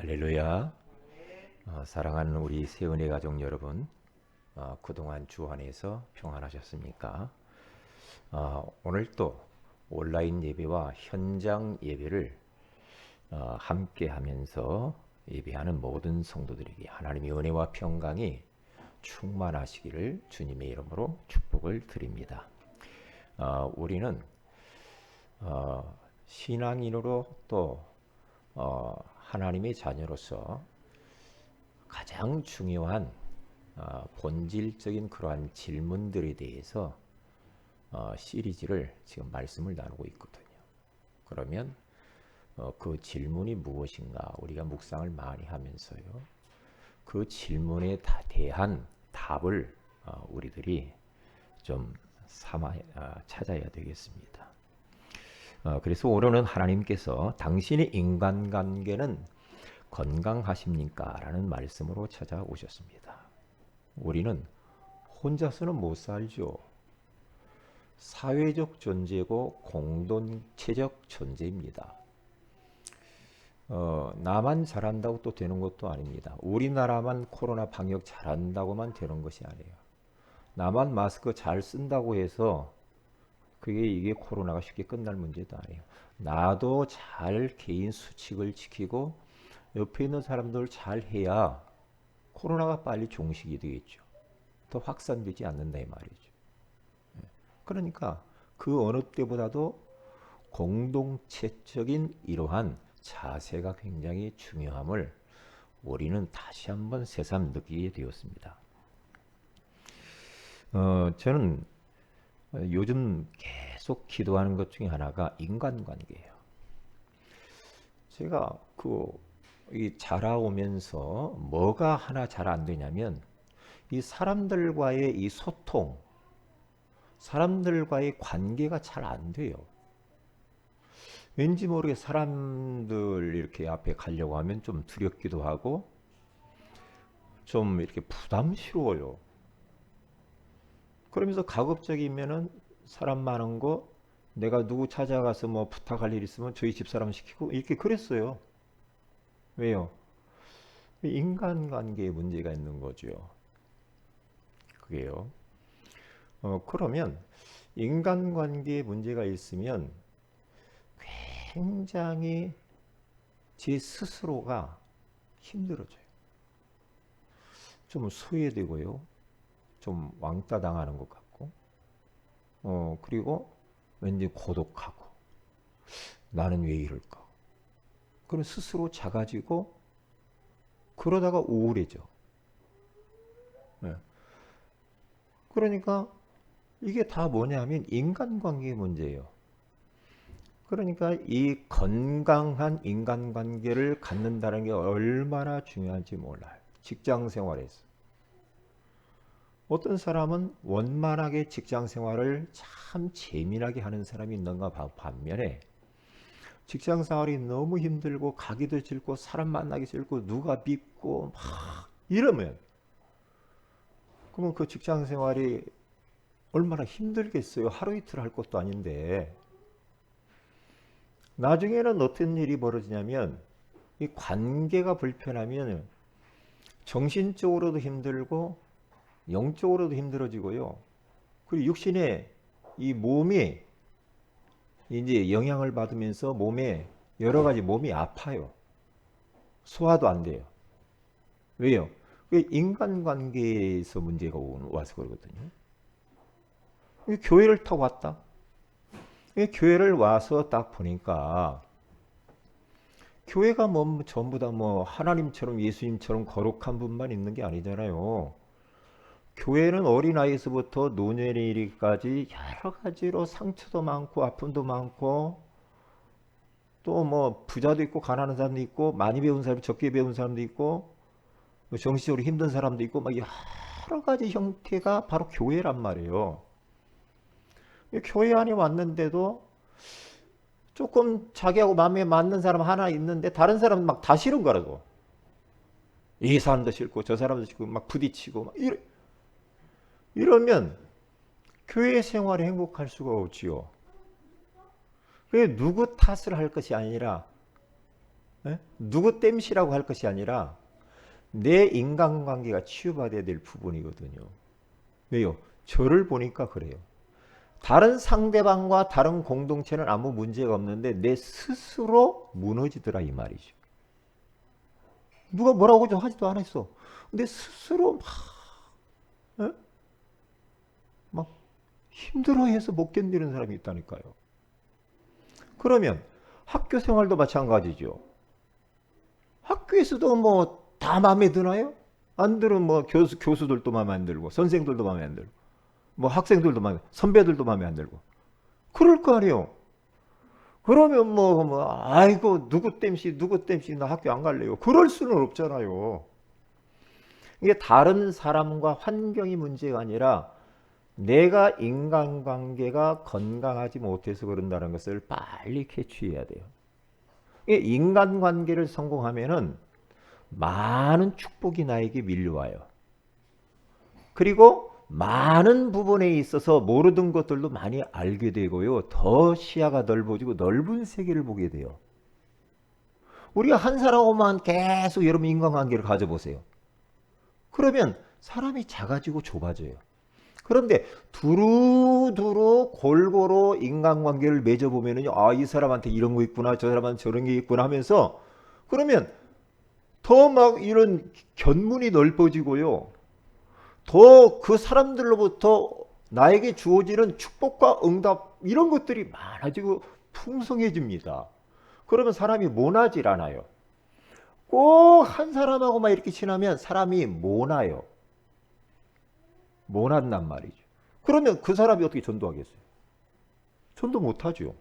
할렐루야. 사랑하는 우리 세은의 가족 여러분, 그동안 주 안에서 평안하셨습니까? 오늘 또 온라인 예배와 현장 예배를 함께 하면서 예배하는 모든 성도들에게 하나님의 은혜와 평강이 충만하시기를 주님의 이름으로 축복을 드립니다. 우리는 신앙인으로 또 하나님의 자녀로서 가장 중요한 본질적인 그러한 질문들에 대해서 시리즈를 지금 말씀을 나누고 있거든요. 그러면 그 질문이 무엇인가 우리가 묵상을 많이 하면서요. 그 질문에 대한 답을 우리들이 좀 찾아야 되겠습니다. 그래서 오늘은 하나님께서 당신의 인간관계는 건강하십니까? 라는 말씀으로 찾아오셨습니다. 우리는 혼자서는 못 살죠. 사회적 존재고 공동체적 존재입니다. 나만 잘한다고 또 되는 것도 아닙니다. 우리나라만 코로나 방역 잘한다고만 되는 것이 아니에요. 나만 마스크 잘 쓴다고 해서 이게 코로나가 쉽게 끝날 문제도 아니에요. 나도 잘 개인 수칙을 지키고 옆에 있는 사람들 잘 해야 코로나가 빨리 종식이 되겠죠. 더 확산되지 않는다 이 말이죠. 그러니까 그 어느 때보다도 공동체적인 이러한 자세가 굉장히 중요함을 우리는 다시 한번 새삼 느끼게 되었습니다. 저는 요즘 계속 기도하는 것 중에 하나가 인간관계예요. 제가 자라오면서 뭐가 하나 잘 안 되냐면 이 사람들과의 이 소통, 사람들과의 관계가 잘 안 돼요. 왠지 모르게 사람들 이렇게 앞에 가려고 하면 좀 두렵기도 하고 좀 이렇게 부담스러워요. 그러면서 가급적이면은 사람 많은 거 내가 누구 찾아가서 뭐 부탁할 일 있으면 저희 집사람 시키고 이렇게 그랬어요. 왜요? 인간관계에 문제가 있는 거죠. 그게요. 그러면 인간관계에 문제가 있으면 굉장히 제 스스로가 힘들어져요. 좀 소외되고요. 좀 왕따 당하는 것 같고, 그리고 왠지 고독하고, 나는 왜 이럴까? 그럼 스스로 작아지고, 그러다가 우울해져. 네. 그러니까 이게 다 뭐냐면 인간관계 문제예요. 그러니까 이 건강한 인간관계를 갖는다는 게 얼마나 중요한지 몰라요. 직장 생활에서. 어떤 사람은 원만하게 직장 생활을 참 재미나게 하는 사람이 있는가 반면에 직장 생활이 너무 힘들고 가기도 싫고 사람 만나기 싫고 누가 밉고 막 이러면 그러면 그 직장 생활이 얼마나 힘들겠어요. 하루 이틀 할 것도 아닌데 나중에는 어떤 일이 벌어지냐면 이 관계가 불편하면 정신적으로도 힘들고 영적으로도 힘들어지고요. 그리고 육신의 이 몸이 이제 영향을 받으면서 몸에 여러 가지 몸이 아파요. 소화도 안 돼요. 왜요? 인간관계에서 문제가 와서 그러거든요. 교회를 딱 왔다. 교회를 와서 딱 보니까 교회가 뭐 전부 다 뭐 하나님처럼 예수님처럼 거룩한 분만 있는 게 아니잖아요. 교회는 어린아이에서부터 노년에 이르기까지 여러 가지로 상처도 많고 아픔도 많고 또 뭐 부자도 있고 가난한 사람도 있고 많이 배운 사람이 적게 배운 사람도 있고 정신적으로 힘든 사람도 있고 막 여러 가지 형태가 바로 교회란 말이에요. 교회 안에 왔는데도 조금 자기하고 마음에 맞는 사람 하나 있는데 다른 사람은 막 다 싫은 거라고. 이 사람도 싫고 저 사람도 싫고 막 부딪히고 막 이러면 교회 생활이 행복할 수가 없지요. 그게 누구 탓을 할 것이 아니라 예? 누구 땜시라고 할 것이 아니라 내 인간관계가 치유받아야 될 부분이거든요. 왜요? 저를 보니까 그래요. 다른 상대방과 다른 공동체는 아무 문제가 없는데 내 스스로 무너지더라 이 말이죠. 누가 뭐라고 좀 하지도 않았어. 근데 스스로 막, 에? 막 힘들어해서 못 견디는 사람이 있다니까요. 그러면 학교 생활도 마찬가지죠. 학교에서도 뭐 다 마음에 드나요? 안 들으면 뭐 교수들도 마음에 안 들고 선생들도 마음에 안 들고 뭐 학생들도 마음에 선배들도 마음에 안 들고 그럴 거 아니에요. 그러면 아이고 누구 땜시 나 학교 안 갈래요. 그럴 수는 없잖아요. 이게 다른 사람과 환경이 문제가 아니라 내가 인간관계가 건강하지 못해서 그런다는 것을 빨리 캐치해야 돼요. 인간관계를 성공하면은 많은 축복이 나에게 밀려와요. 그리고 많은 부분에 있어서 모르던 것들도 많이 알게 되고요. 더 시야가 넓어지고 넓은 세계를 보게 돼요. 우리가 한 사람하고만 계속 여러분 인간관계를 가져보세요. 그러면 사람이 작아지고 좁아져요. 그런데 두루두루 골고루 인간관계를 맺어보면요. 아, 이 사람한테 이런 거 있구나, 저 사람한테 저런 게 있구나 하면서 그러면 더 막 이런 견문이 넓어지고요. 더 그 사람들로부터 나에게 주어지는 축복과 응답 이런 것들이 많아지고 풍성해집니다. 그러면 사람이 모나질 않아요. 꼭 한 사람하고만 이렇게 친하면 사람이 모나요. 모난단 말이죠. 그러면 그 사람이 어떻게 전도하겠어요? 전도 못하죠.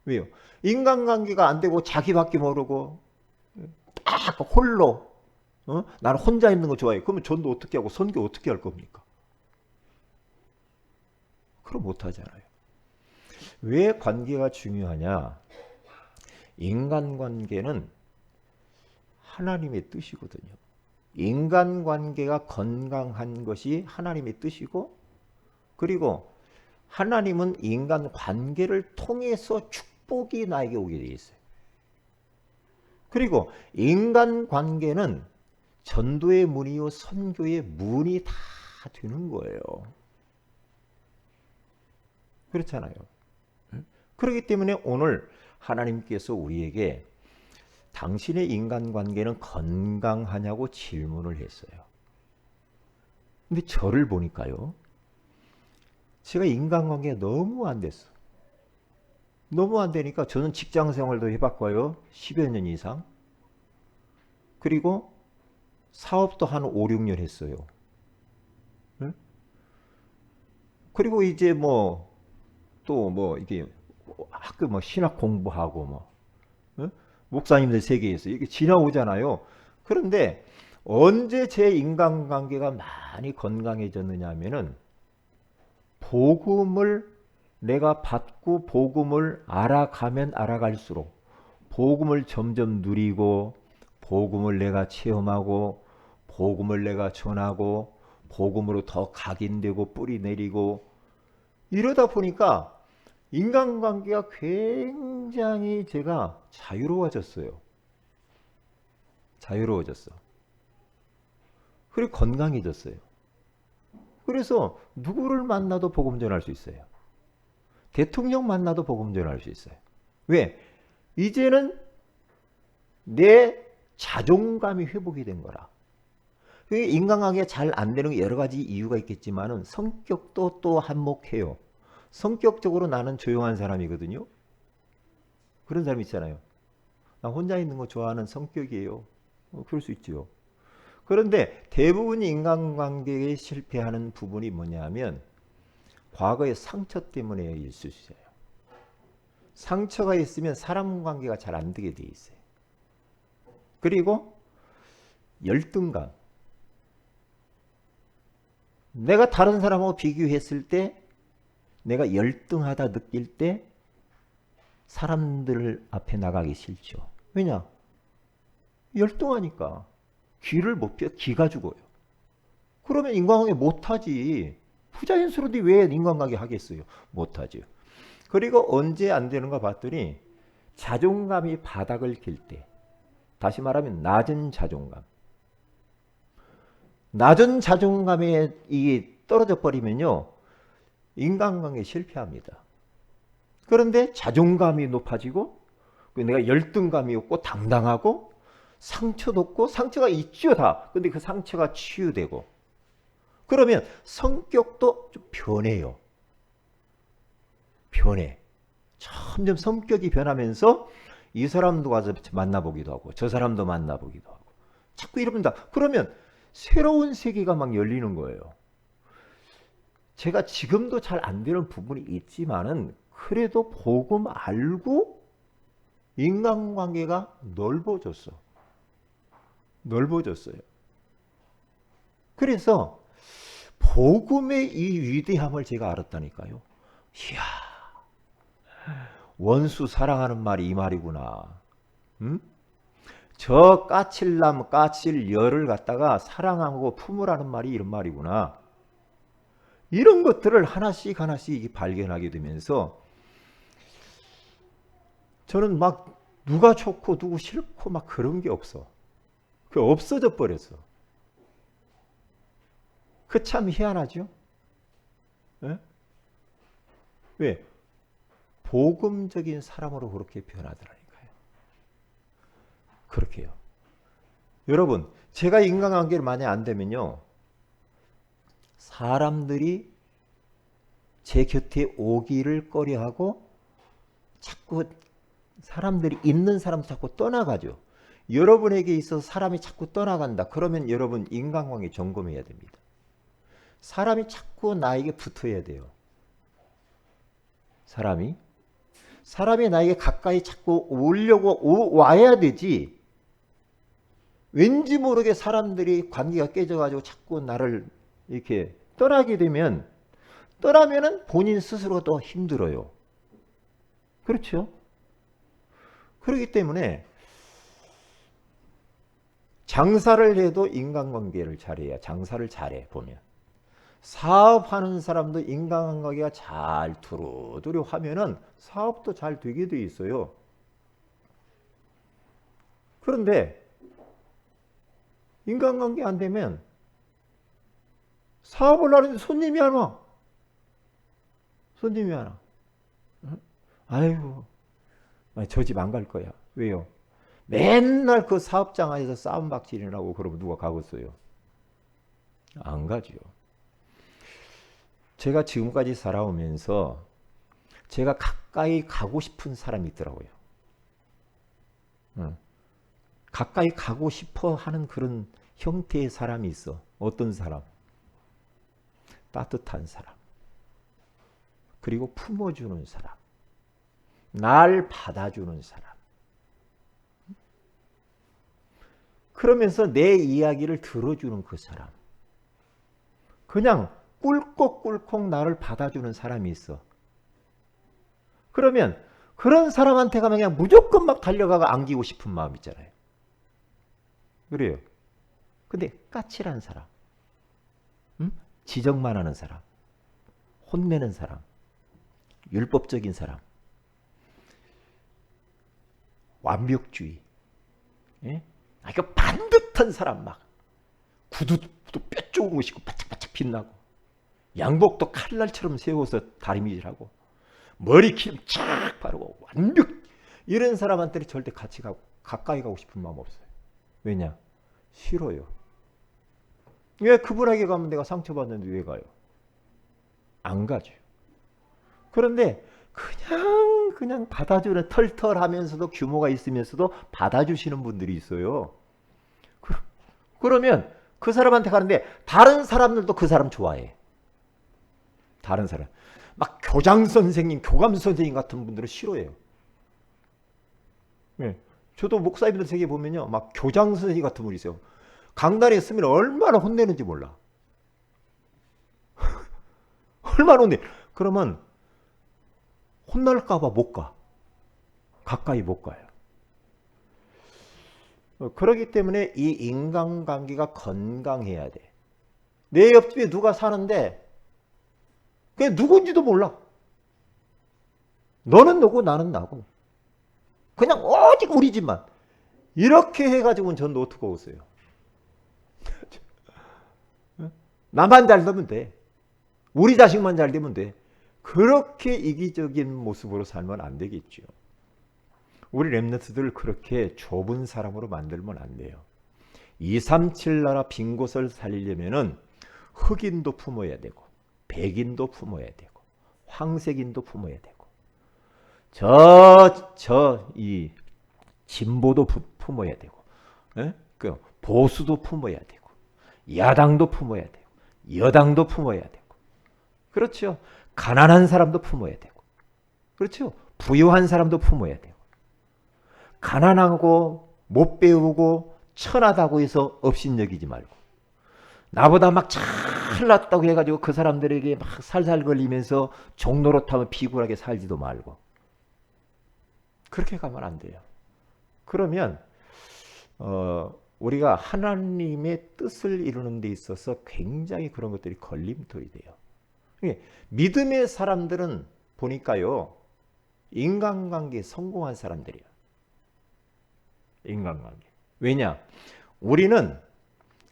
왜요? 인간관계가 안 되고 자기밖에 모르고 딱 홀로 나는 혼자 있는 거 좋아해. 그러면 전도 어떻게 하고 선교 어떻게 할 겁니까? 그럼 못하잖아요. 왜 관계가 중요하냐? 인간관계는 하나님의 뜻이거든요. 인간관계가 건강한 것이 하나님의 뜻이고 그리고 하나님은 인간관계를 통해서 축복이 나에게 오게 되어 있어요. 그리고 인간관계는 전도의 문이요 선교의 문이 다 되는 거예요. 그렇잖아요. 그렇기 때문에 오늘 하나님께서 우리에게 당신의 인간관계는 건강하냐고 질문을 했어요. 근데 저를 보니까요. 제가 인간관계가 너무 안 됐어. 너무 안 되니까 저는 직장생활도 해봤고요. 10여 년 이상. 그리고 사업도 한 5, 6년 했어요. 응? 그리고 이제 이게 학교 신학 공부하고 응? 목사님들 세계에서 이게 지나오잖아요. 그런데 언제 제 인간관계가 많이 건강해졌느냐 하면은 복음을 내가 받고 복음을 알아가면 알아갈수록 복음을 점점 누리고 복음을 내가 체험하고 복음을 내가 전하고 복음으로 더 각인되고 뿌리 내리고 이러다 보니까 인간관계가 굉장히 제가 자유로워졌어요. 자유로워졌어. 그리고 건강해졌어요. 그래서 누구를 만나도 복음 전할 수 있어요. 대통령 만나도 복음 전할 수 있어요. 왜? 이제는 내 자존감이 회복이 된 거라. 인간관계가 잘 안 되는 게 여러 가지 이유가 있겠지만은 성격도 또 한몫해요. 성격적으로 나는 조용한 사람이거든요. 그런 사람 있잖아요. 나 혼자 있는 거 좋아하는 성격이에요. 그럴 수 있죠. 그런데 대부분 인간관계에 실패하는 부분이 뭐냐면 과거의 상처 때문에 있을 수 있어요. 상처가 있으면 사람 관계가 잘 안 되게 돼 있어요. 그리고 열등감. 내가 다른 사람하고 비교했을 때 내가 열등하다 느낄 때 사람들 앞에 나가기 싫죠. 왜냐? 열등하니까. 귀를 못 펴, 기가 죽어요. 그러면 인간관계 못하지. 부자연스러운데 왜 인간관계 하겠어요? 못하죠. 그리고 언제 안 되는가 봤더니 자존감이 바닥을 길 때. 다시 말하면 낮은 자존감. 낮은 자존감에 이게 떨어져 버리면요. 인간관계에 실패합니다. 그런데 자존감이 높아지고 내가 열등감이 없고 당당하고 상처도 없고 상처가 있죠 다. 근데 그 상처가 치유되고 그러면 성격도 좀 변해요. 변해. 점점 성격이 변하면서 이 사람도 가서 만나보기도 하고 저 사람도 만나보기도 하고 자꾸 이러면다. 그러면 새로운 세계가 막 열리는 거예요. 제가 지금도 잘 안 되는 부분이 있지만은 그래도 복음 알고 인간관계가 넓어졌어. 넓어졌어요. 그래서 복음의 이 위대함을 제가 알았다니까요. 이야, 원수 사랑하는 말이 이 말이구나. 응? 저 까칠남 까칠열을 갖다가 사랑하고 품으라는 말이 이런 말이구나. 이런 것들을 하나씩 하나씩 발견하게 되면서 저는 막 누가 좋고 누구 싫고 막 그런 게 없어. 그 없어져 버렸어. 그 참 희한하죠? 네? 왜? 복음적인 사람으로 그렇게 변하더라니까요. 그렇게요. 여러분, 제가 인간관계를 만약 안 되면요. 사람들이 제 곁에 오기를 꺼려하고 자꾸 사람들이 있는 사람도 자꾸 떠나가죠. 여러분에게 있어서 사람이 자꾸 떠나간다. 그러면 여러분 인간관계 점검해야 됩니다. 사람이 자꾸 나에게 붙어야 돼요. 사람이 나에게 가까이 자꾸 오려고 와야 되지. 왠지 모르게 사람들이 관계가 깨져가지고 자꾸 나를 이렇게 떠나게 되면 떠나면은 본인 스스로가 더 힘들어요. 그렇죠? 그렇기 때문에 장사를 해도 인간관계를 잘해야 장사를 잘해 보면. 사업하는 사람도 인간관계가 잘 두루두루 하면은 사업도 잘 되게 돼 있어요. 그런데 인간관계 안 되면 사업을 하는데 손님이 안 와. 손님이 안 와. 아이고, 저 집 안 갈 거야. 왜요? 맨날 그 사업장 안에서 싸움박질이라고 그러면 누가 가겠어요? 안 가죠. 제가 지금까지 살아오면서 제가 가까이 가고 싶은 사람이 있더라고요. 가까이 가고 싶어 하는 그런 형태의 사람이 있어. 어떤 사람? 따뜻한 사람. 그리고 품어주는 사람. 날 받아주는 사람. 그러면서 내 이야기를 들어주는 그 사람. 그냥 꿀꺽꿀꺽 나를 받아주는 사람이 있어. 그러면 그런 사람한테 가면 그냥 무조건 막 달려가고 안기고 싶은 마음 있잖아요. 그래요. 근데 까칠한 사람, 지적만 하는 사람, 혼내는 사람, 율법적인 사람, 완벽주의, 예? 그 반듯한 사람 막 구두도 뼈 좋은 것이고 바짝바짝 빛나고 양복도 칼날처럼 세워서 다리미질하고 머리 기름 쫙 바르고 완벽 이런 사람한테 절대 같이 가까이 가고 싶은 마음 없어요. 왜냐? 싫어요. 왜 그분에게 가면 내가 상처받는데 왜 가요? 안 가죠. 그런데 그냥 받아주는 털털하면서도 규모가 있으면서도 받아주시는 분들이 있어요. 그러면 그 사람한테 가는데 다른 사람들도 그 사람 좋아해. 다른 사람. 막 교장 선생님, 교감 선생님 같은 분들은 싫어해요. 네. 저도 목사님들 세계 보면요. 막 교장 선생님 같은 분이 있어요. 강단에 쓰면 얼마나 혼내는지 몰라. 얼마나 혼내. 그러면 혼날까봐 못 가. 가까이 못 가요. 그렇기 때문에 이 인간관계가 건강해야 돼. 내 옆집에 누가 사는데 그게 누군지도 몰라. 너는 너고 나는 나고. 그냥 오직 우리 집만. 이렇게 해가지고는 전 노트가 오세요. 나만 잘 되면 돼. 우리 자식만 잘 되면 돼. 그렇게 이기적인 모습으로 살면 안 되겠죠. 우리 렘넌트들을 그렇게 좁은 사람으로 만들면 안 돼요. 237 나라 빈 곳을 살리려면은 흑인도 품어야 되고 백인도 품어야 되고 황색인도 품어야 되고 이 진보도 품어야 되고 그 보수도 품어야 되고 야당도 품어야 되고 여당도 품어야 되고 그렇죠. 가난한 사람도 품어야 되고 그렇죠. 부유한 사람도 품어야 되고 가난하고 못 배우고 천하다고 해서 업신여기지 말고 나보다 막 잘났다고 해가지고 그 사람들에게 막 살살 걸리면서 종노릇하면 비굴하게 살지도 말고 그렇게 가면 안 돼요. 그러면 우리가 하나님의 뜻을 이루는 데 있어서 굉장히 그런 것들이 걸림돌이 돼요. 믿음의 사람들은 보니까요. 인간관계에 성공한 사람들이야. 인간관계. 왜냐? 우리는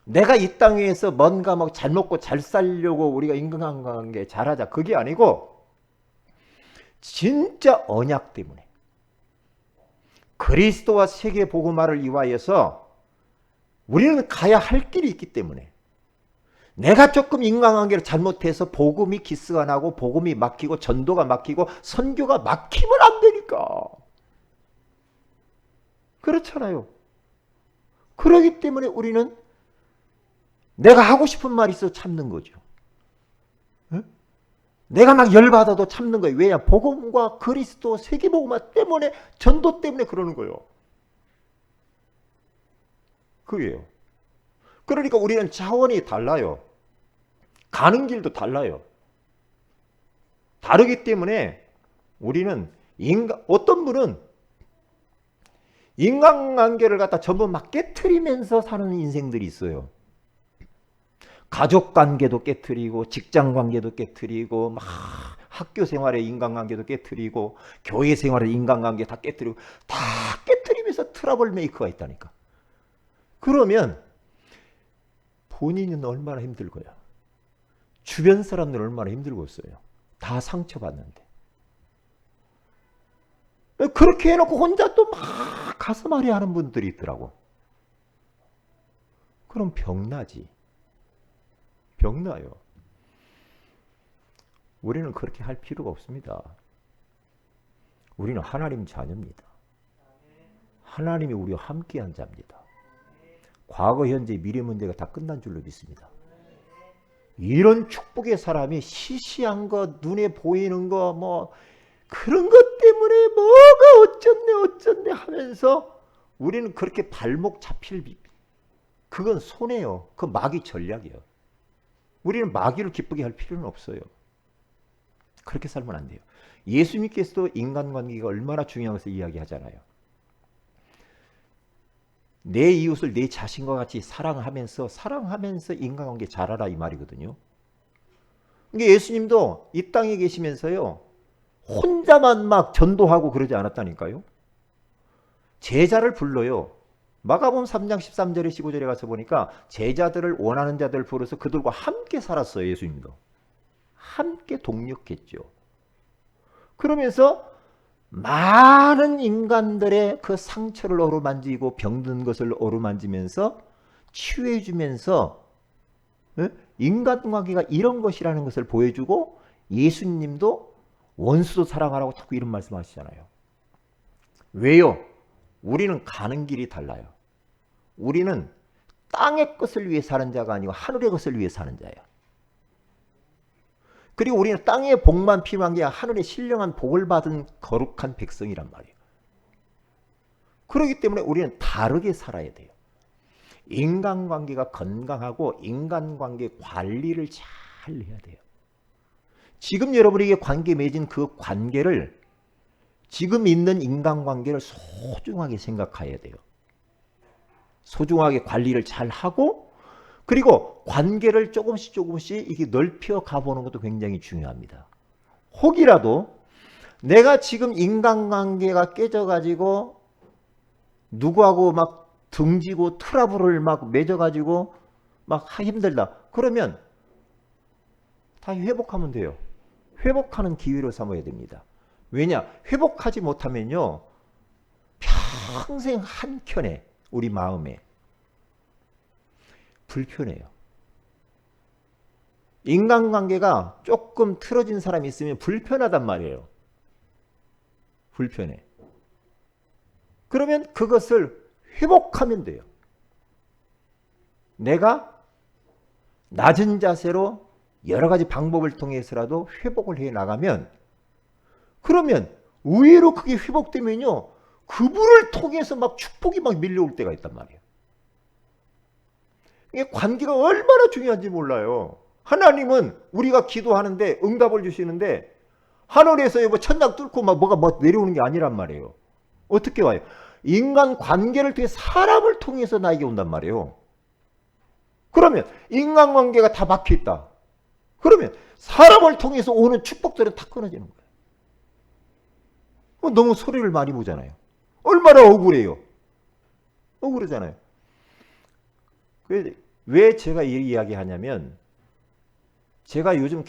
내가 이 땅 위에서 뭔가 막 잘 먹고 잘 살려고 우리가 인간관계 잘하자. 그게 아니고 진짜 언약 때문에 그리스도와 세계 복음화를 위하여서 우리는 가야 할 길이 있기 때문에 내가 조금 인간관계를 잘못해서 복음이 기스가 나고 복음이 막히고 전도가 막히고 선교가 막히면 안 되니까. 그렇잖아요. 그렇기 때문에 우리는 내가 하고 싶은 말이 있어 참는 거죠. 응? 내가 막 열받아도 참는 거예요. 왜냐? 복음과 그리스도 세계복음화 때문에 전도 때문에 그러는 거예요. 그게요. 그러니까 우리는 차원이 달라요. 가는 길도 달라요. 다르기 때문에 우리는 어떤 분은 인간관계를 갖다 전부 막 깨트리면서 사는 인생들이 있어요. 가족관계도 깨트리고 직장관계도 깨트리고 막 학교 생활의 인간관계도 깨트리고 교회 생활의 인간관계 다 깨트리고 다 깨트리면서 트러블 메이커가 있다니까. 그러면 본인은 얼마나 힘들고요. 주변 사람들은 얼마나 힘들고 있어요. 다 상처받는데. 그렇게 해놓고 혼자 또 막 가슴앓이 하는 분들이 있더라고. 그럼 병나지. 병나요. 우리는 그렇게 할 필요가 없습니다. 우리는 하나님 자녀입니다. 하나님이 우리와 함께한 자입니다. 과거, 현재, 미래 문제가 다 끝난 줄로 믿습니다. 이런 축복의 사람이 시시한 것, 눈에 보이는 거, 뭐 그런 것 때문에 뭐가 어쩌네 하면서 우리는 그렇게 발목 잡힐 그건 손해요. 그 마귀 전략이에요. 우리는 마귀를 기쁘게 할 필요는 없어요. 그렇게 살면 안 돼요. 예수님께서도 인간관계가 얼마나 중요한 것을 이야기하잖아요. 내 이웃을 내 자신과 같이 사랑하면서 인간관계 잘하라 이 말이거든요. 그러니까 예수님도 이 땅에 계시면서요. 혼자만 막 전도하고 그러지 않았다니까요. 제자를 불러요. 마가복음 3장 13절에 15절에 가서 보니까 제자들을 원하는 자들을 부르서 그들과 함께 살았어요. 예수님도. 함께 동력했죠. 그러면서 많은 인간들의 그 상처를 어루만지고 병든 것을 어루만지면서 치유해주면서 인간관계가 이런 것이라는 것을 보여주고 예수님도 원수도 사랑하라고 자꾸 이런 말씀하시잖아요. 왜요? 우리는 가는 길이 달라요. 우리는 땅의 것을 위해 사는 자가 아니고 하늘의 것을 위해 사는 자예요. 그리고 우리는 땅의 복만 필요한 게 아니라 하늘의 신령한 복을 받은 거룩한 백성이란 말이에요. 그렇기 때문에 우리는 다르게 살아야 돼요. 인간관계가 건강하고 인간관계 관리를 잘 해야 돼요. 지금 여러분에게 관계 맺은 그 관계를 지금 있는 인간관계를 소중하게 생각해야 돼요. 소중하게 관리를 잘 하고 그리고 관계를 조금씩 이게 넓혀 가보는 것도 굉장히 중요합니다. 혹이라도 내가 지금 인간관계가 깨져가지고 누구하고 막 등지고 트러블을 막 맺어가지고 막 힘들다. 그러면 다 회복하면 돼요. 회복하는 기회로 삼아야 됩니다. 왜냐? 회복하지 못하면요. 평생 한켠에 우리 마음에 불편해요. 인간관계가 조금 틀어진 사람이 있으면 불편하단 말이에요. 불편해. 그러면 그것을 회복하면 돼요. 내가 낮은 자세로 여러 가지 방법을 통해서라도 회복을 해 나가면 그러면 의외로 그게 회복되면요. 그분을 통해서 막 축복이 막 밀려올 때가 있단 말이에요. 이게 관계가 얼마나 중요한지 몰라요. 하나님은 우리가 기도하는데 응답을 주시는데 하늘에서 뭐 천장 뚫고 막 뭐가 뭐 내려오는 게 아니란 말이에요. 어떻게 와요? 인간 관계를 통해 사람을 통해서 나에게 온단 말이에요. 그러면 인간관계가 다 막혀있다. 그러면 사람을 통해서 오는 축복들은 다 끊어지는 거예요. 너무 소리를 많이 보잖아요. 얼마나 억울해요. 억울하잖아요. 왜 제가 이 이야기 하냐면 제가 요즘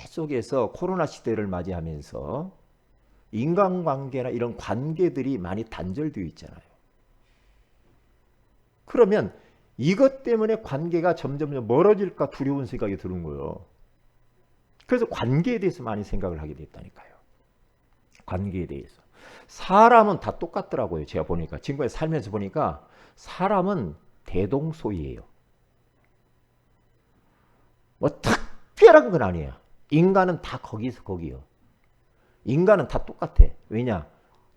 계속해서 코로나 시대를 맞이하면서 인간관계나 이런 관계들이 많이 단절되어 있잖아요. 그러면 이것 때문에 관계가 점점 멀어질까 두려운 생각이 드는 거예요. 그래서 관계에 대해서 많이 생각을 하게 됐다니까요. 관계에 대해서. 사람은 다 똑같더라고요. 제가 보니까. 지금까지 살면서 보니까 사람은 대동소이해요. 뭐 특별한 건 아니에요. 인간은 다 거기서 거기요. 인간은 다 똑같아. 왜냐?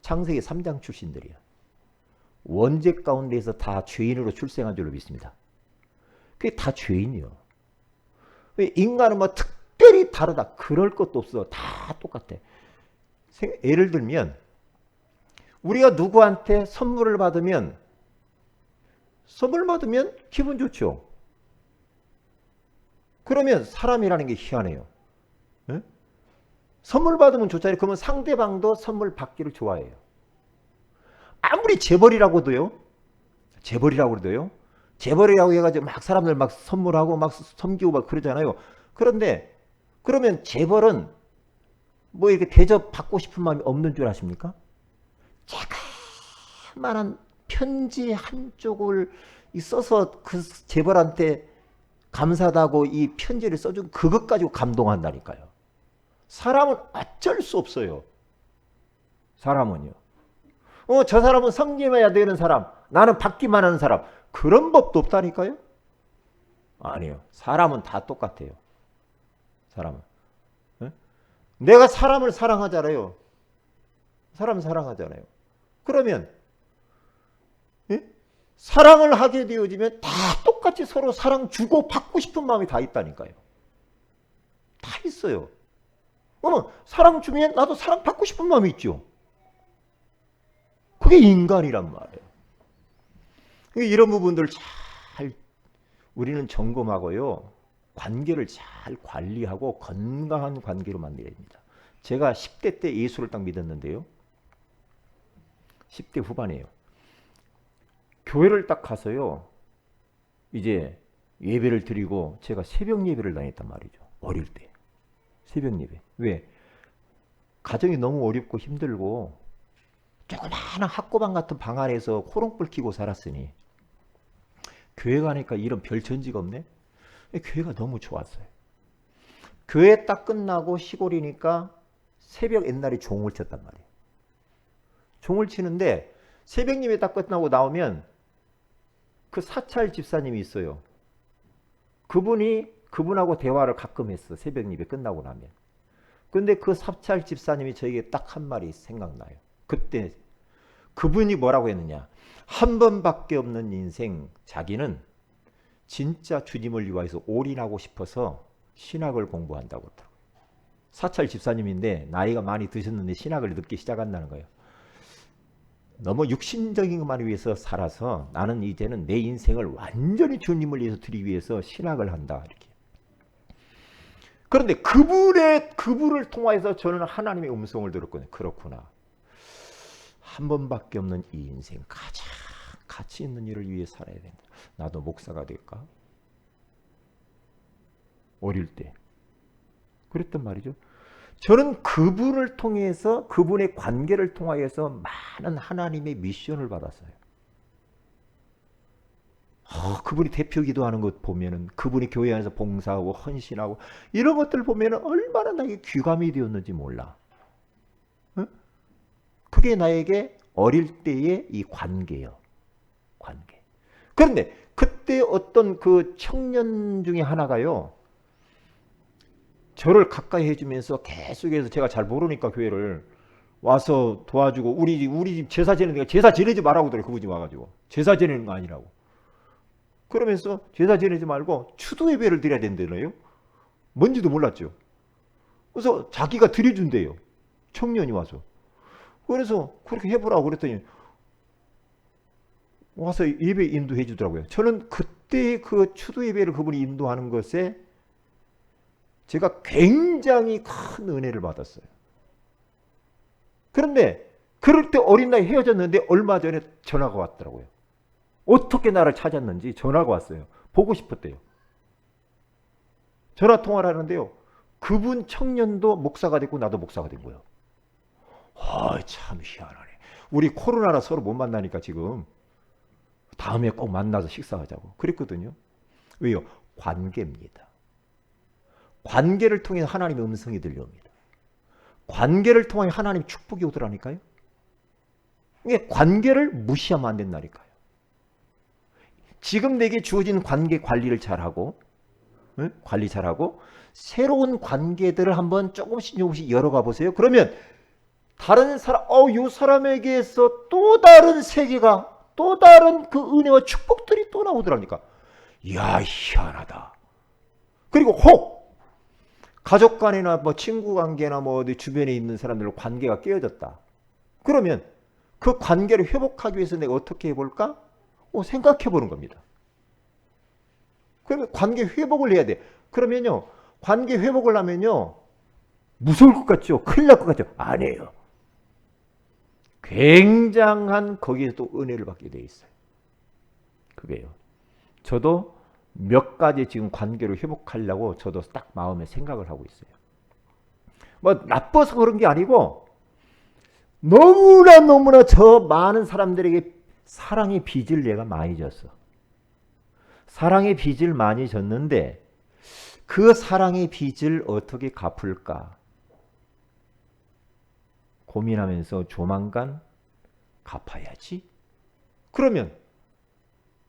창세기 3장 출신들이야. 원죄 가운데에서 다 죄인으로 출생한 줄로 믿습니다. 그게 다 죄인이요. 인간은 뭐 특별히 다르다. 그럴 것도 없어. 다 똑같아. 예를 들면 우리가 누구한테 선물 받으면 기분 좋죠. 그러면 사람이라는 게 희한해요. 네? 선물 받으면 좋잖아요. 그러면 상대방도 선물 받기를 좋아해요. 아무리 재벌이라고 해도요. 재벌이라고 해가지고 막 사람들 막 선물하고 막 섬기고 막 그러잖아요. 그런데 그러면 재벌은 뭐 이렇게 대접 받고 싶은 마음이 없는 줄 아십니까? 자그마한 편지 한쪽을 써서 그 재벌한테 감사하다고 이 편지를 써준 그것 가지고 감동한다니까요. 사람은 어쩔 수 없어요. 사람은요. 저 사람은 섬겨야 되는 사람, 나는 받기만 하는 사람. 그런 법도 없다니까요. 아니요. 사람은 다 똑같아요. 사람은. 내가 사람을 사랑하잖아요. 사람 사랑하잖아요. 그러면 사랑을 하게 되어지면 다 똑같이 서로 사랑 주고 받고 싶은 마음이 다 있다니까요. 다 있어요. 사랑 주면 나도 사랑 받고 싶은 마음이 있죠. 그게 인간이란 말이에요. 이런 부분들 잘 우리는 점검하고요. 관계를 잘 관리하고 건강한 관계로 만들어야 됩니다. 제가 10대 때 예수를 딱 믿었는데요. 10대 후반이에요. 교회를 딱 가서요. 이제 예배를 드리고 제가 새벽 예배를 다녔단 말이죠. 어릴 때. 새벽 예배. 왜? 가정이 너무 어렵고 힘들고 조그마한 학고방 같은 방 안에서 호롱불 켜고 살았으니 교회 가니까 이런 별천지가 없네? 교회가 너무 좋았어요. 교회 딱 끝나고 시골이니까 새벽 옛날에 종을 쳤단 말이에요. 종을 치는데 새벽 예배 딱 끝나고 나오면 그 사찰 집사님이 있어요. 그분하고 대화를 가끔 했어. 새벽 예배 끝나고 나면. 근데 그 사찰 집사님이 저에게 딱 한 말이 생각나요. 그때 그분이 뭐라고 했느냐. 한 번밖에 없는 인생 자기는 진짜 주님을 위하여서 올인하고 싶어서 신학을 공부한다고 하더라고요. 사찰 집사님인데 나이가 많이 드셨는데 신학을 늦게 시작한다는 거예요. 너무 육신적인 것만 위해서 살아서 나는 이제는 내 인생을 완전히 주님을 위해서 드리기 위해서 신학을 한다. 이렇게. 그런데 그분을 통해서 저는 하나님의 음성을 들었거든요. 그렇구나. 한 번밖에 없는 이 인생 가장 가치 있는 일을 위해 살아야 된다. 나도 목사가 될까? 어릴 때 그랬단 말이죠. 저는 그분을 통해서, 그분의 관계를 통하여서 많은 하나님의 미션을 받았어요. 그분이 대표 기도하는 것 보면은, 그분이 교회 안에서 봉사하고 헌신하고 이런 것들 보면은 얼마나 나에게 귀감이 되었는지 몰라. 응? 그게 나에게 어릴 때의 이 관계요. 관계. 그런데 그때 어떤 그 청년 중에 하나가요, 저를 가까이 해주면서 계속해서, 제가 잘 모르니까 교회를 와서 도와주고, 우리 집 제사 지내는 거, 제사 지내지 말라고 그래. 그분이 와가지고 제사 지내는 거 아니라고. 그러면서 제사 지내지 말고 추도 예배를 드려야 된다네요. 뭔지도 몰랐죠. 그래서 자기가 드려준대요. 청년이 와서. 그래서 그렇게 해보라고 그랬더니 와서 예배 인도해 주더라고요. 저는 그때 그 추도 예배를 그분이 인도하는 것에 제가 굉장히 큰 은혜를 받았어요. 그런데 그럴 때 어린 나이 헤어졌는데 얼마 전에 전화가 왔더라고요. 어떻게 나를 찾았는지 전화가 왔어요. 보고 싶었대요. 전화 통화를 하는데요, 그분 청년도 목사가 됐고 나도 목사가 된 거예요. 참 희한하네. 우리 코로나라 서로 못 만나니까 지금 다음에 꼭 만나서 식사하자고 그랬거든요. 왜요? 관계입니다. 관계를 통해 하나님의 음성이 들려옵니다. 관계를 통해 하나님의 축복이 오더라니까요. 이게 관계를 무시하면 안 된다니까요. 지금 내게 주어진 관계 관리를 잘하고, 응? 관리 잘하고 새로운 관계들을 한번 조금씩 열어가 보세요. 그러면 다른 사람, 이 사람에게서 또 다른 세계가, 또 다른 그 은혜와 축복들이 또 나오더라니까. 이야, 희한하다. 그리고 혹 가족 간이나 뭐 친구 관계나 뭐 어디 주변에 있는 사람들과 관계가 깨어졌다. 그러면 그 관계를 회복하기 위해서 내가 어떻게 해볼까? 생각해 보는 겁니다. 그러면 관계 회복을 해야 돼. 그러면요, 관계 회복을 하면요, 무서울 것 같죠? 큰일 날 것 같죠? 아니에요. 굉장한 거기에서 또 은혜를 받게 돼 있어요. 그게요. 저도 몇 가지 지금 관계를 회복하려고 저도 딱 마음에 생각을 하고 있어요. 뭐 나빠서 그런 게 아니고 너무나 저 많은 사람들에게 사랑의 빚을 내가 많이 졌어. 사랑의 빚을 많이 졌는데 그 사랑의 빚을 어떻게 갚을까 고민하면서 조만간 갚아야지. 그러면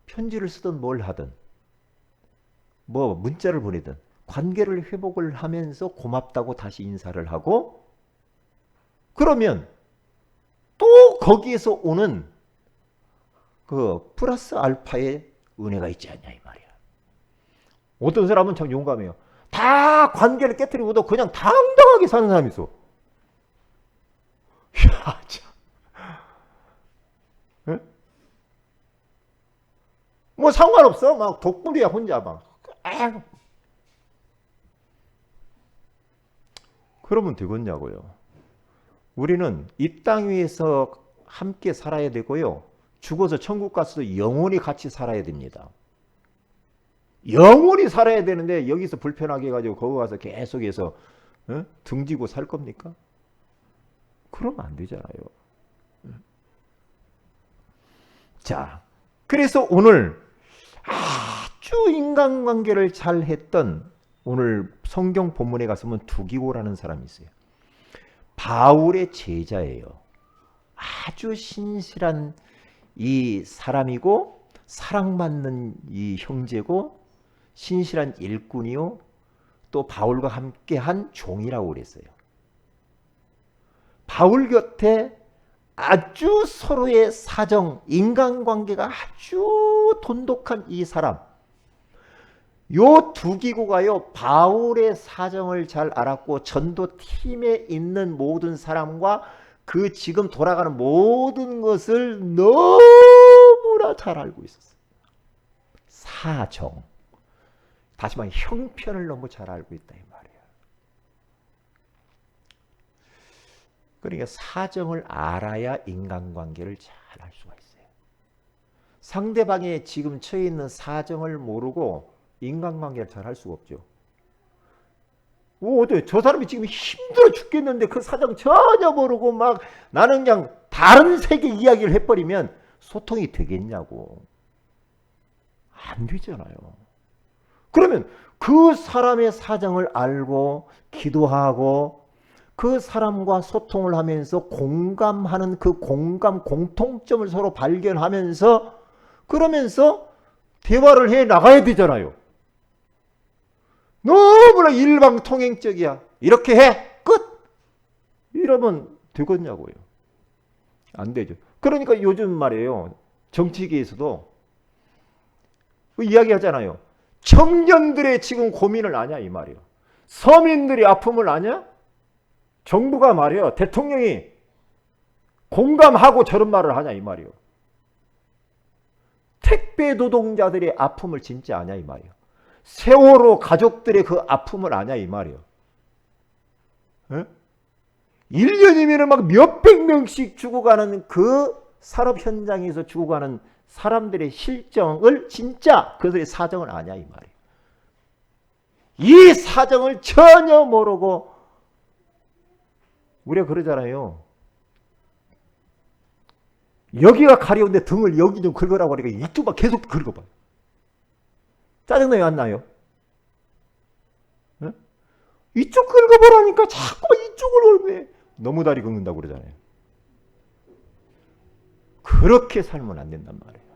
편지를 쓰든 뭘 하든 뭐 문자를 보내든 관계를 회복을 하면서 고맙다고 다시 인사를 하고, 그러면 또 거기에서 오는 그 플러스 알파의 은혜가 있지 않냐 이 말이야. 어떤 사람은 참 용감해요. 다 관계를 깨뜨리고도 그냥 당당하게 사는 사람이 있어. 야, 참. 응? 뭐 상관없어. 막 독불이야 혼자 막. 그러면 되겠냐고요. 우리는 이 땅 위에서 함께 살아야 되고요. 죽어서 천국 가서도 영원히 같이 살아야 됩니다. 영원히 살아야 되는데 여기서 불편하게 해가지고 거기 가서 계속해서 등지고 살 겁니까? 그러면 안 되잖아요. 자, 그래서 오늘 아주 인간관계를 잘 했던, 오늘 성경 본문에 가서 보면 두기고라는 사람이 있어요. 바울의 제자예요. 아주 신실한 이 사람이고 사랑받는 이 형제고 신실한 일꾼이요, 또 바울과 함께한 종이라고 그랬어요. 바울 곁에 아주 서로의 사정, 인간관계가 아주 돈독한 이 사람, 요 두기고가요, 바울의 사정을 잘 알았고 전도팀에 있는 모든 사람과 그 지금 돌아가는 모든 것을 너무나 잘 알고 있었어요. 사정, 다시 말해 형편을 너무 잘 알고 있다 이 말이에요. 그러니까 사정을 알아야 인간관계를 잘 할 수가 있어요. 상대방이 지금 처해 있는 사정을 모르고 인간관계를 잘 할 수가 없죠. 어때? 저 사람이 지금 힘들어 죽겠는데 그 사정 전혀 모르고 막 나는 그냥 다른 세계 이야기를 해버리면 소통이 되겠냐고. 안 되잖아요. 그러면 그 사람의 사정을 알고 기도하고 그 사람과 소통을 하면서 공감하는 그 공감 공통점을 서로 발견하면서 그러면서 대화를 해 나가야 되잖아요. 너무나 일방통행적이야. 이렇게 해. 끝. 이러면 되겠냐고요. 안 되죠. 그러니까 요즘 말이에요. 정치계에서도 이야기하잖아요. 청년들의 지금 고민을 아냐 이 말이에요. 서민들의 아픔을 아냐? 정부가 말이에요. 대통령이 공감하고 저런 말을 하냐 이 말이에요. 택배 노동자들의 아픔을 진짜 아냐 이 말이에요. 세월호 가족들의 그 아픔을 아냐 이 말이에요. 에? 1년이면 막 몇백 명씩 죽어가는 그 산업 현장에서 죽어가는 사람들의 실정을 진짜 그들의 사정을 아냐 이 말이에요. 이 사정을 전혀 모르고 우리가 그러잖아요. 여기가 가려운데 등을 여기 좀 긁으라고 하니까 이쪽만 계속 긁어봐요. 짜증나요 안 나요? 네? 이쪽 긁어보라니까 자꾸 이쪽을 왜 너무 다리 긁는다고 그러잖아요. 그렇게 살면 안 된단 말이에요.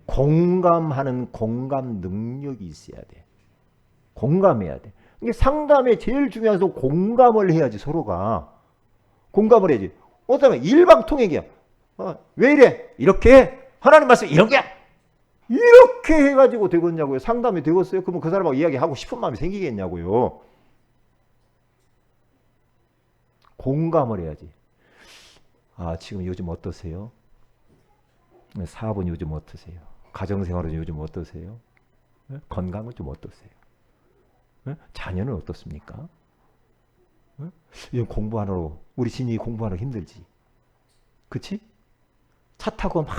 공감하는 공감 능력이 있어야 돼. 공감해야 돼. 이게 상담에 제일 중요한 건 공감을 해야지 서로가. 공감을 해야지. 어쩌면 일방통행이야. 왜 이래? 이렇게 해? 하나님 말씀 이런 게 이렇게 해가지고 되겠냐고요. 상담이 되겠어요? 그러면 그 사람하고 이야기하고 싶은 마음이 생기겠냐고요. 공감을 해야지. 아, 지금 요즘 어떠세요? 사업은 요즘 어떠세요? 가정생활은 요즘 어떠세요? 건강은 좀 어떠세요? 자녀는 어떻습니까? 요즘 공부하느라 우리 진이 공부하느라 힘들지. 그치? 차 타고 막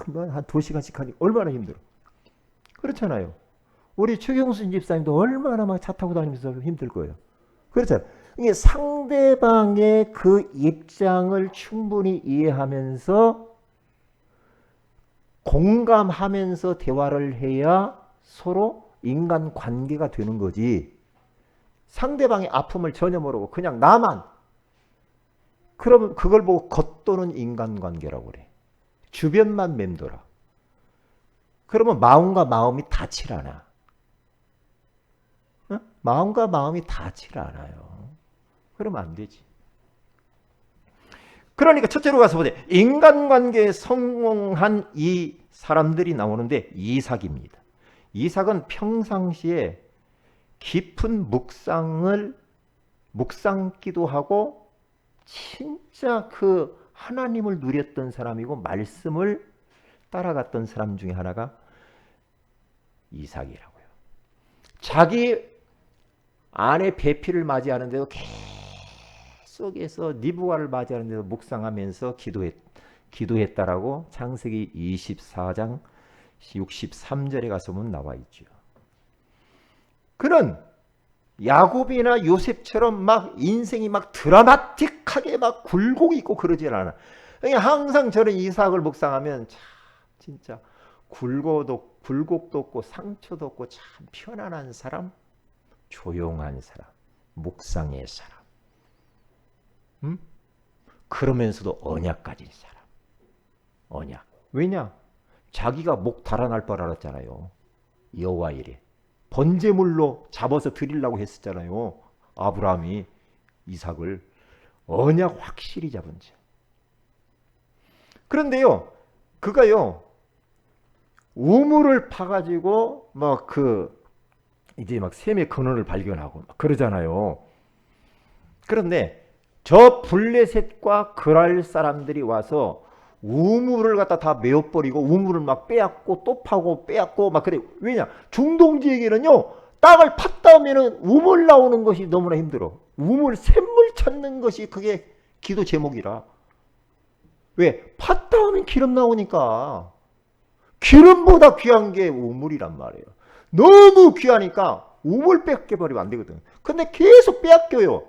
한 2시간씩 하니 얼마나 힘들어. 그렇잖아요. 우리 최경순 집사님도 얼마나 막 차 타고 다니면서 힘들 거예요. 그렇잖아요. 이게 상대방의 그 입장을 충분히 이해하면서 공감하면서 대화를 해야 서로 인간관계가 되는 거지. 상대방의 아픔을 전혀 모르고 그냥 나만. 그러면 그걸 보고 겉도는 인간관계라고 그래. 주변만 맴돌아. 그러면 마음과 마음이 닿질 않아. 어? 마음과 마음이 닿질 않아요. 그러면 안 되지. 그러니까 첫째로 가서 보자. 인간관계에 성공한 이 사람들이 나오는데 이삭입니다. 이삭은 평상시에 깊은 묵상기도 하고 진짜 그 하나님을 누렸던 사람이고 말씀을 따라갔던 사람 중에 하나가 이삭이라고요. 자기 아내 배필을 맞이하는데도 계속해서 니부가를 맞이하는데도 묵상하면서 기도했다라고 창세기 24장 63절에 가서 보면 나와 있죠. 그는 야곱이나 요셉처럼 막 인생이 막 드라마틱하게 막 굴곡이 있고 그러질 않아. 그냥 항상 저는 이삭을 묵상하면 참 진짜 굴곡도 없고 상처도 없고 참 편안한 사람, 조용한 사람, 묵상의 사람. 그러면서도 언약 가진 사람. 언약. 왜냐? 자기가 목 달아날 뻔 알았잖아요. 여호와 이래. 번제물로 잡아서 드리려고 했었잖아요. 아브라함이 이삭을 언약 확실히 잡은 자. 그런데요, 그가요 우물을 파가지고 막 이제 막 샘의 근원을 발견하고 막 그러잖아요. 그런데 저 블레셋과 그랄 사람들이 와서 우물을 갖다 다 메워버리고 우물을 막 빼앗고 또 파고 빼앗고 막 그래. 왜냐? 중동 지역에는요 땅을 팠다면은 우물 나오는 것이 너무나 힘들어. 샘물 찾는 것이 그게 기도 제목이라. 왜? 팠다 하면 기름 나오니까. 기름보다 귀한 게 우물이란 말이에요. 너무 귀하니까 우물 뺏겨버리면 안 되거든. 근데 계속 빼앗겨요.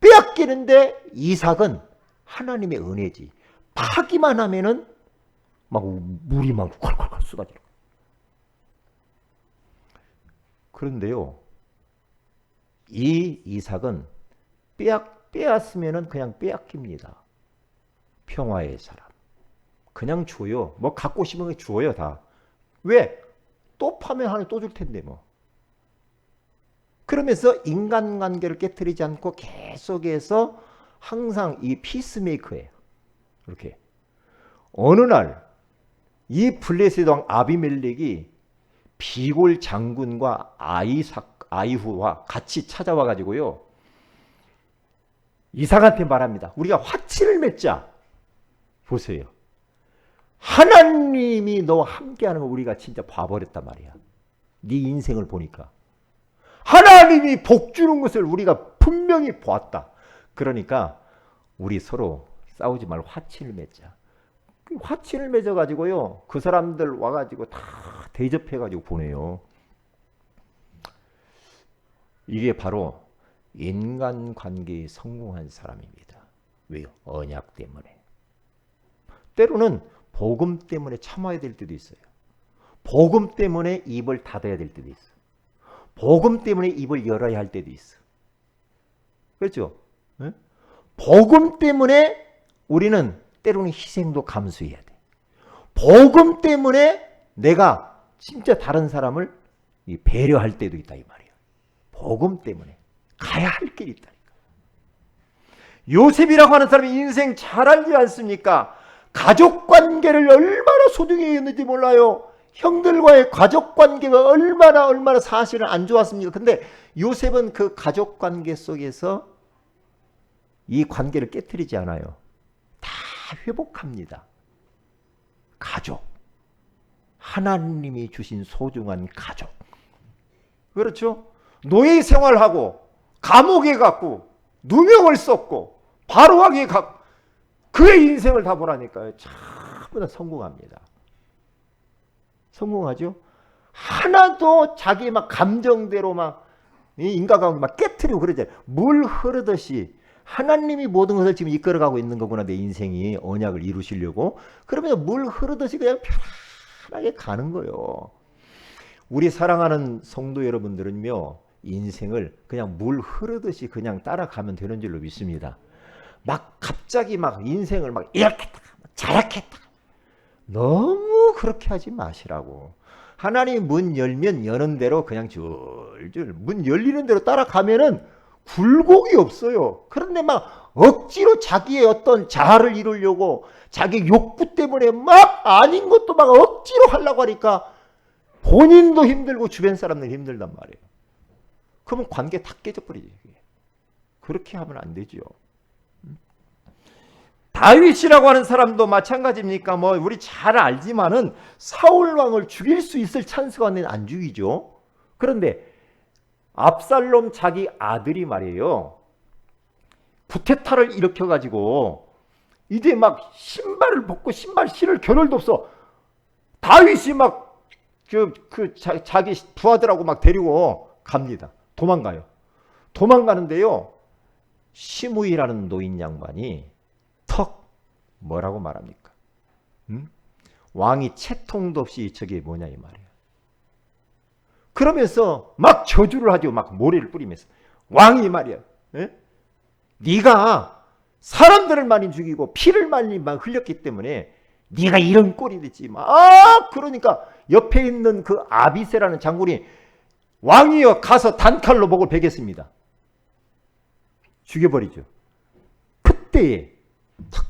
빼앗기는데 이삭은 하나님의 은혜지. 파기만 하면은 막 물이 막 콸콸콸 쏟아지는 거예요. 그런데요, 이 이삭은 빼앗으면은 그냥 빼앗깁니다. 평화의 사람. 그냥 줘요. 뭐 갖고 싶은 거 줘요, 다. 왜? 또 파면 하나 또 줄 텐데 뭐. 그러면서 인간관계를 깨트리지 않고 계속해서 항상 이 피스메이커예요. 이렇게. 어느 날 이 블레셋 왕 아비멜렉이 비골 장군과 아이후와 같이 찾아와 가지고요, 이삭한테 말합니다. 우리가 화친을 맺자. 보세요. 하나님이 너와 함께하는 거 우리가 진짜 봐버렸단 말이야. 네 인생을 보니까. 하나님이 복 주는 것을 우리가 분명히 보았다. 그러니까 우리 서로 싸우지 말고 화친을 맺자. 화친을 맺어가지고요, 그 사람들 와가지고 다 대접해가지고 보내요. 이게 바로 인간관계에 성공한 사람입니다. 왜요? 언약 때문에. 때로는 복음 때문에 참아야 될 때도 있어요. 복음 때문에 입을 닫아야 될 때도 있어요. 복음 때문에 입을 열어야 할 때도 있어. 그렇죠? 네? 복음 때문에 우리는 때로는 희생도 감수해야 돼. 복음 때문에 내가 진짜 다른 사람을 배려할 때도 있다 이 말이야. 복음 때문에 가야 할 길이 있다니까. 요셉이라고 하는 사람이 인생 잘 알지 않습니까? 가족 관계를 얼마나 소중히 했는지 몰라요. 형들과의 가족 관계가 얼마나 사실은 안 좋았습니까? 근데 요셉은 그 가족 관계 속에서 이 관계를 깨트리지 않아요. 다 회복합니다. 가족. 하나님이 주신 소중한 가족. 그렇죠? 노예 생활하고 감옥에 갔고 누명을 썼고 바로하게 갔고 그의 인생을 다 보라니까요. 전부 다 성공합니다. 성공하죠? 하나도 자기 막 감정대로 막 인간관계 막 깨트리고 그러잖아요. 물 흐르듯이 하나님이 모든 것을 지금 이끌어가고 있는 거구나. 내 인생이 언약을 이루시려고. 그러면 물 흐르듯이 그냥 편안하게 가는 거예요. 우리 사랑하는 성도 여러분들은요, 인생을 그냥 물 흐르듯이 그냥 따라가면 되는 줄로 믿습니다. 막 갑자기 막 인생을 막 이렇게 했다가 저렇게 했다가 너무 그렇게 하지 마시라고. 하나님 문 열면 여는 대로 그냥 줄줄 문 열리는 대로 따라가면은 굴곡이 없어요. 그런데 막 억지로 자기의 어떤 자아를 이루려고 자기 욕구 때문에 막 아닌 것도 막 억지로 하려고 하니까 본인도 힘들고 주변 사람들 힘들단 말이에요. 그러면 관계 다 깨져버리지. 그렇게 하면 안 되죠. 다윗이라고 하는 사람도 마찬가지입니까? 뭐 우리 잘 알지만은 사울 왕을 죽일 수 있을 찬스가 왔는데 안 죽이죠. 그런데 압살롬 자기 아들이 말이에요, 구테타를 일으켜가지고 이제 막 신발을 벗고 신발 신을 겨를도 없어. 다윗이 막 자기 부하들하고 막 데리고 갑니다. 도망가요. 도망가는데요, 시므이라는 노인 양반이 턱 뭐라고 말합니까? 왕이 채통도 없이 저게 뭐냐 이 말이야. 그러면서 막 저주를 하죠. 막 모래를 뿌리면서. 왕이 말이야, 네가 사람들을 많이 죽이고 피를 많이 막 흘렸기 때문에 네가 이런 꼴이 됐지. 그러니까 옆에 있는 그 아비세라는 장군이 왕이여 가서 단칼로 목을 베겠습니다. 죽여버리죠. 그때에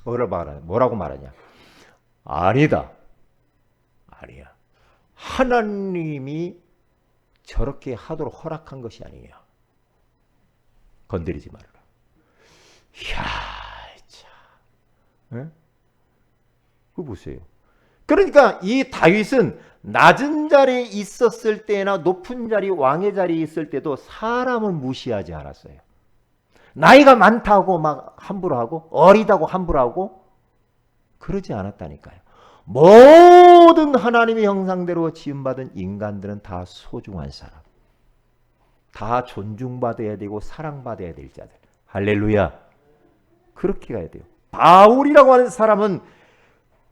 뭐라고 말하냐? 아니다. 아니야. 하나님이 저렇게 하도록 허락한 것이 아니냐. 건드리지 말아라. 이야, 참. 그거 보세요. 그러니까 이 다윗은 낮은 자리에 있었을 때나 높은 자리, 왕의 자리에 있을 때도 사람을 무시하지 않았어요. 나이가 많다고 막 함부로 하고 어리다고 함부로 하고 그러지 않았다니까요. 모든 하나님의 형상대로 지음받은 인간들은 다 소중한 사람, 다 존중받아야 되고 사랑받아야 될 자들. 할렐루야. 그렇게 가야 돼요. 바울이라고 하는 사람은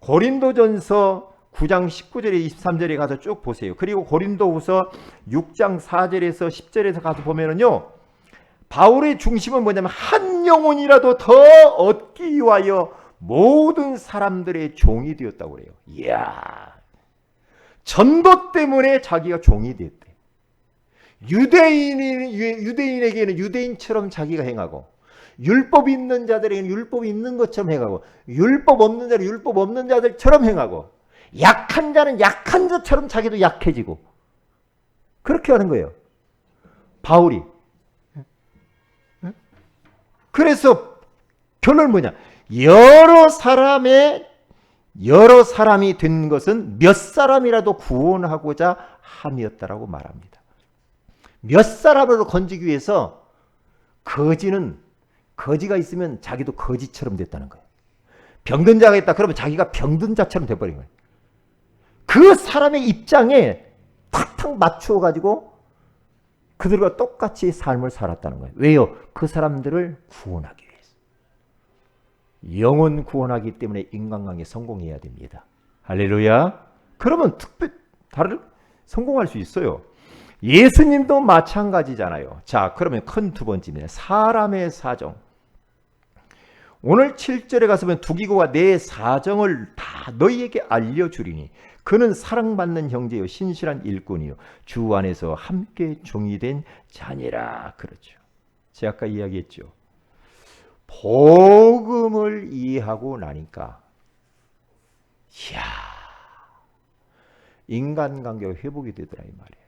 고린도전서 9장 19절에 23절에 가서 쭉 보세요. 그리고 고린도후서 6장 4절에서 10절에서 가서 보면은요, 바울의 중심은 뭐냐면 한 영혼이라도 더 얻기 위하여 모든 사람들의 종이 되었다고 그래요. 이야, 전도 때문에 자기가 종이 됐대. 유대인에게는 유대인처럼 자기가 행하고, 율법 있는 자들에게는 율법이 있는 것처럼 행하고, 율법 없는 자는 율법 없는 자들처럼 행하고, 약한 자는 약한 자처럼 자기도 약해지고, 그렇게 하는 거예요, 바울이. 그래서 결론은 뭐냐? 여러 사람이 된 것은 몇 사람이라도 구원하고자 함이었다라고 말합니다. 몇 사람으로 건지기 위해서 거지가 있으면 자기도 거지처럼 됐다는 거예요. 병든 자가 있다 그러면 자기가 병든 자처럼 돼버린 거예요. 그 사람의 입장에 탁탁 맞추어 가지고 그들과 똑같이 삶을 살았다는 거예요. 왜요? 그 사람들을 구원하기 위해서. 영혼 구원하기 때문에 인간관계 성공해야 됩니다. 할렐루야. 그러면 다른 성공할 수 있어요. 예수님도 마찬가지잖아요. 자, 그러면 큰 두 번째입니다. 사람의 사정. 오늘 7절에 가서 보면 두기고가 내 사정을 다 너희에게 알려주리니 그는 사랑받는 형제요 신실한 일꾼이요 주 안에서 함께 종이 된 자니라. 그렇죠. 제가 아까 이야기했죠. 복음을 이해하고 나니까 이야, 인간관계가 회복이 되더라 이 말이에요.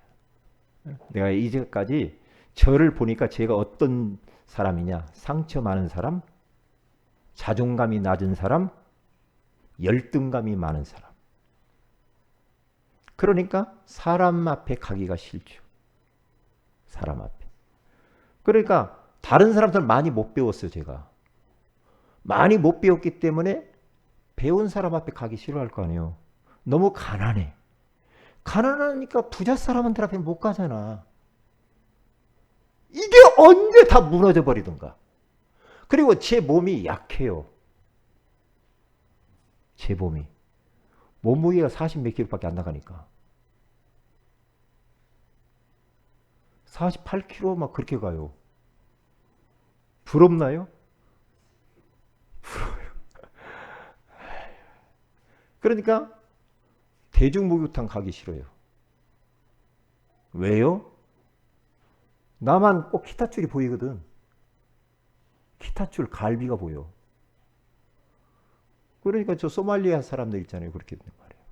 내가 이제까지 저를 보니까 제가 어떤 사람이냐? 상처 많은 사람, 자존감이 낮은 사람, 열등감이 많은 사람. 그러니까 사람 앞에 가기가 싫죠. 사람 앞에. 그러니까 다른 사람들 많이 못 배웠어요. 제가 많이 못 배웠기 때문에 배운 사람 앞에 가기 싫어할 거 아니에요. 너무 가난해. 가난하니까 부자 사람들 앞에 못 가잖아. 이게 언제 다 무너져 버리던가. 그리고 제 몸이 약해요. 제 몸이. 몸무게가 40 몇 킬로밖에 안 나가니까. 48kg 막 그렇게 가요. 부럽나요? 부러워요. 그러니까 대중목욕탕 가기 싫어요. 왜요? 나만 꼭 기타줄이 보이거든. 기타줄 갈비가 보여. 그러니까 저 소말리아 사람들 있잖아요. 그렇게 된단 말이에요.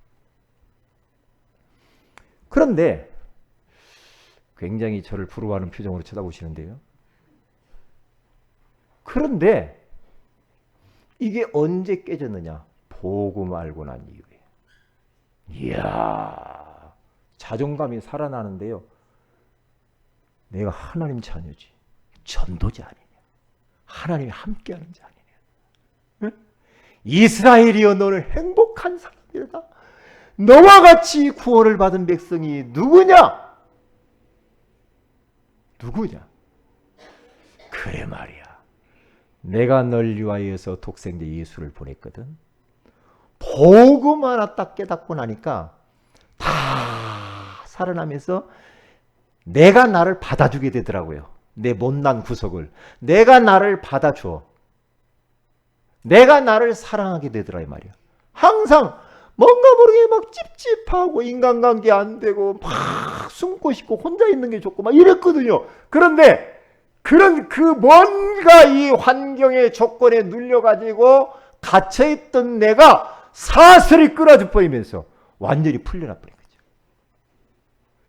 그런데 굉장히 저를 부러워하는 표정으로 쳐다보시는데요. 그런데 이게 언제 깨졌느냐? 복음 알고 난 이후에. 이야, 자존감이 살아나는데요. 내가 하나님 자녀지. 전도자 아니냐. 하나님이 함께하는 자 아니냐. 응? 이스라엘이여 너는 행복한 사람이다. 너와 같이 구원을 받은 백성이 누구냐? 누구냐? 그래 말이야. 내가 널 위하여서 독생자 예수를 보냈거든. 복음 하나 딱 깨닫고 나니까 다 살아나면서 내가 나를 받아주게 되더라고요. 내 못난 구석을. 내가 나를 받아줘. 내가 나를 사랑하게 되더라 이 말이야. 항상 뭔가 모르게 막 찝찝하고 인간관계 안 되고 막 숨고 싶고 혼자 있는 게 좋고 막 이랬거든요. 그런데 그런 그 뭔가 이 환경의 조건에 눌려가지고 갇혀있던 내가 사슬이 끊어져 버리면서 완전히 풀려나 버린 거죠.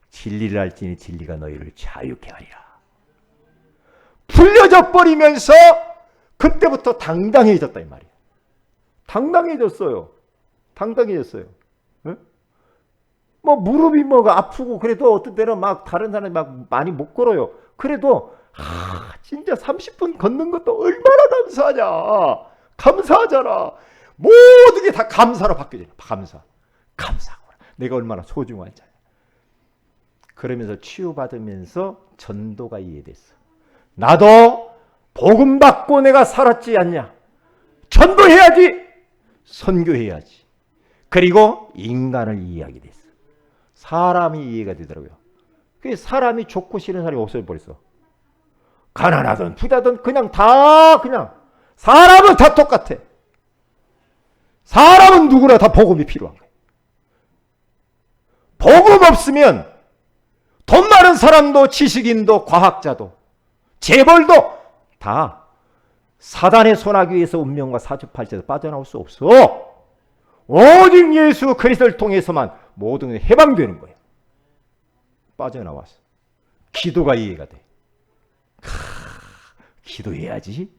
진리를 알지니 진리가 너희를 자유케 하리라. 풀려져 버리면서 그때부터 당당해졌다 이 말이에요. 당당해졌어요. 당당해졌어요. 네? 뭐 무릎이 뭐가 아프고 그래도 어떤 때는 막 다른 사람이 막 많이 못 걸어요. 그래도 진짜 30분 걷는 것도 얼마나 감사하냐. 감사하잖아. 모든 게 다 감사로 바뀌어져요. 감사. 감사하구나. 내가 얼마나 소중한 자야. 그러면서 치유받으면서 전도가 이해됐어. 나도 복음 받고 내가 살았지 않냐. 전도해야지. 선교해야지. 그리고 인간을 이해하게 됐어. 사람이 이해가 되더라고요. 그 사람이 좋고 싫은 사람이 없어버렸어. 가난하든 부자든 그냥 다 그냥 사람은 다 똑같아. 사람은 누구나 다 복음이 필요한 거예요. 복음 없으면 돈 많은 사람도 지식인도 과학자도 재벌도 다 사단의 소나기에서 운명과 사주팔자에서 빠져나올 수 없어. 오직 예수 그리스도를 통해서만 모든 게 해방되는 거예요. 빠져나왔어. 기도가 이해가 돼. 기도해야지.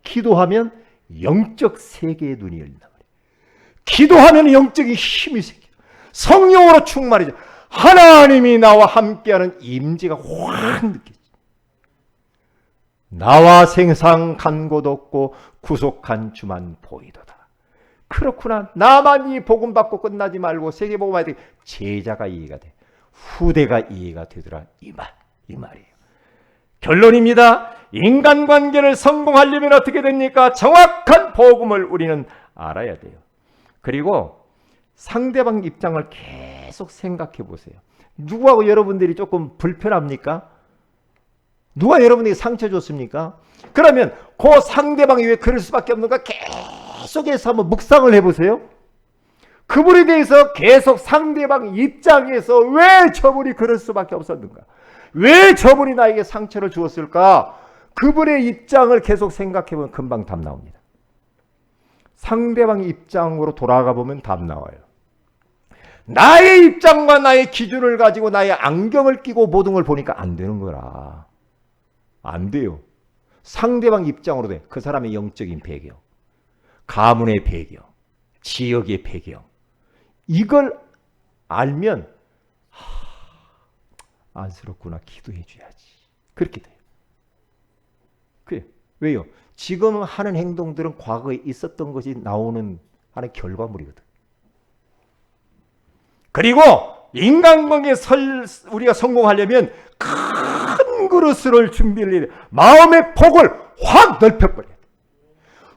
기도하면 영적 세계의 눈이 열린단 말이에요. 기도하면 영적인 힘이 생겨. 성령으로 충만해져. 하나님이 나와 함께하는 임재가 확 느껴져. 나와 생상 간 곳 없고 구속한 주만 보이도다. 그렇구나. 나만 이 복음 받고 끝나지 말고 세계 복음 받을 때 제자가 이해가 돼. 후대가 이해가 되더라. 이 말이에요. 결론입니다. 인간관계를 성공하려면 어떻게 됩니까? 정확한 복음을 우리는 알아야 돼요. 그리고 상대방 입장을 계속 생각해 보세요. 누구하고 여러분들이 조금 불편합니까? 누가 여러분에게 상처 줬습니까? 그러면 그 상대방이 왜 그럴 수밖에 없는가 계속해서 한번 묵상을 해보세요. 그분에 대해서 계속 상대방 입장에서 왜 저분이 그럴 수밖에 없었는가? 왜 저분이 나에게 상처를 주었을까? 그분의 입장을 계속 생각해보면 금방 답 나옵니다. 상대방 입장으로 돌아가 보면 답 나와요. 나의 입장과 나의 기준을 가지고 나의 안경을 끼고 모든 걸 보니까 안 되는 거라. 안 돼요. 상대방 입장으로 돼. 그 사람의 영적인 배경, 가문의 배경, 지역의 배경. 이걸 알면 안쓰럽구나. 기도해 줘야지. 그렇게 돼요. 그래. 왜요? 지금 하는 행동들은 과거에 있었던 것이 나오는 하나의 결과물이거든. 그리고 인간관계에 우리가 성공하려면 큰 그릇을 준비를 해야 돼. 마음의 폭을 확 넓혀버려야 돼.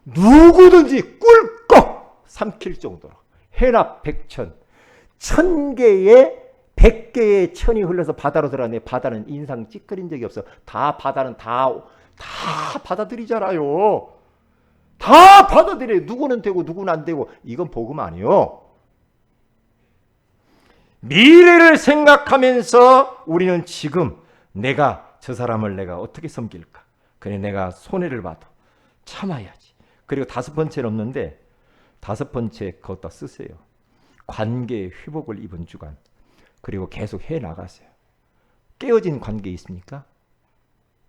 누구든지 꿀꺽 삼킬 정도로 해나 백천, 1000개의 100개의 천이 흘러서 바다로 들어가네. 바다는 인상 찌끄린 적이 없어. 다 바다는 다 받아들이잖아요. 다 받아들여요. 누구는 되고 누구는 안 되고. 이건 복음 아니에요. 미래를 생각하면서 우리는 지금 내가 저 사람을 내가 어떻게 섬길까? 그래 내가 손해를 봐도 참아야지. 그리고 5번째는 없는데 5번째 그것도 쓰세요. 관계의 회복을 입은 주간. 그리고 계속 해나가세요. 깨어진 관계 있습니까?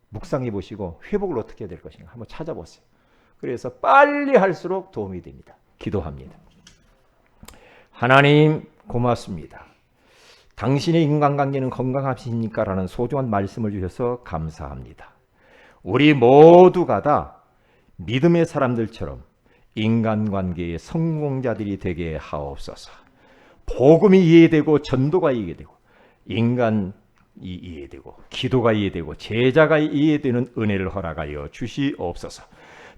묵상해 보시고 회복을 어떻게 해야 될 것인가 한번 찾아보세요. 그래서 빨리 할수록 도움이 됩니다. 기도합니다. 하나님 고맙습니다. 당신의 인간관계는 건강하십니까? 라는 소중한 말씀을 주셔서 감사합니다. 우리 모두가 다 믿음의 사람들처럼 인간관계의 성공자들이 되게 하옵소서. 복음이 이해되고 전도가 이해되고 인간이 이해되고 기도가 이해되고 제자가 이해되는 은혜를 허락하여 주시옵소서.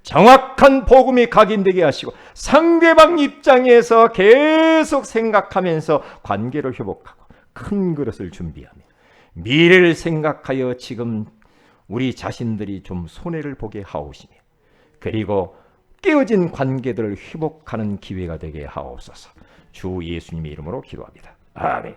정확한 복음이 각인되게 하시고 상대방 입장에서 계속 생각하면서 관계를 회복하고 큰 그릇을 준비하며 미래를 생각하여 지금 우리 자신들이 좀 손해를 보게 하옵시며 그리고 깨어진 관계들을 회복하는 기회가 되게 하옵소서. 주 예수님의 이름으로 기도합니다. 아멘.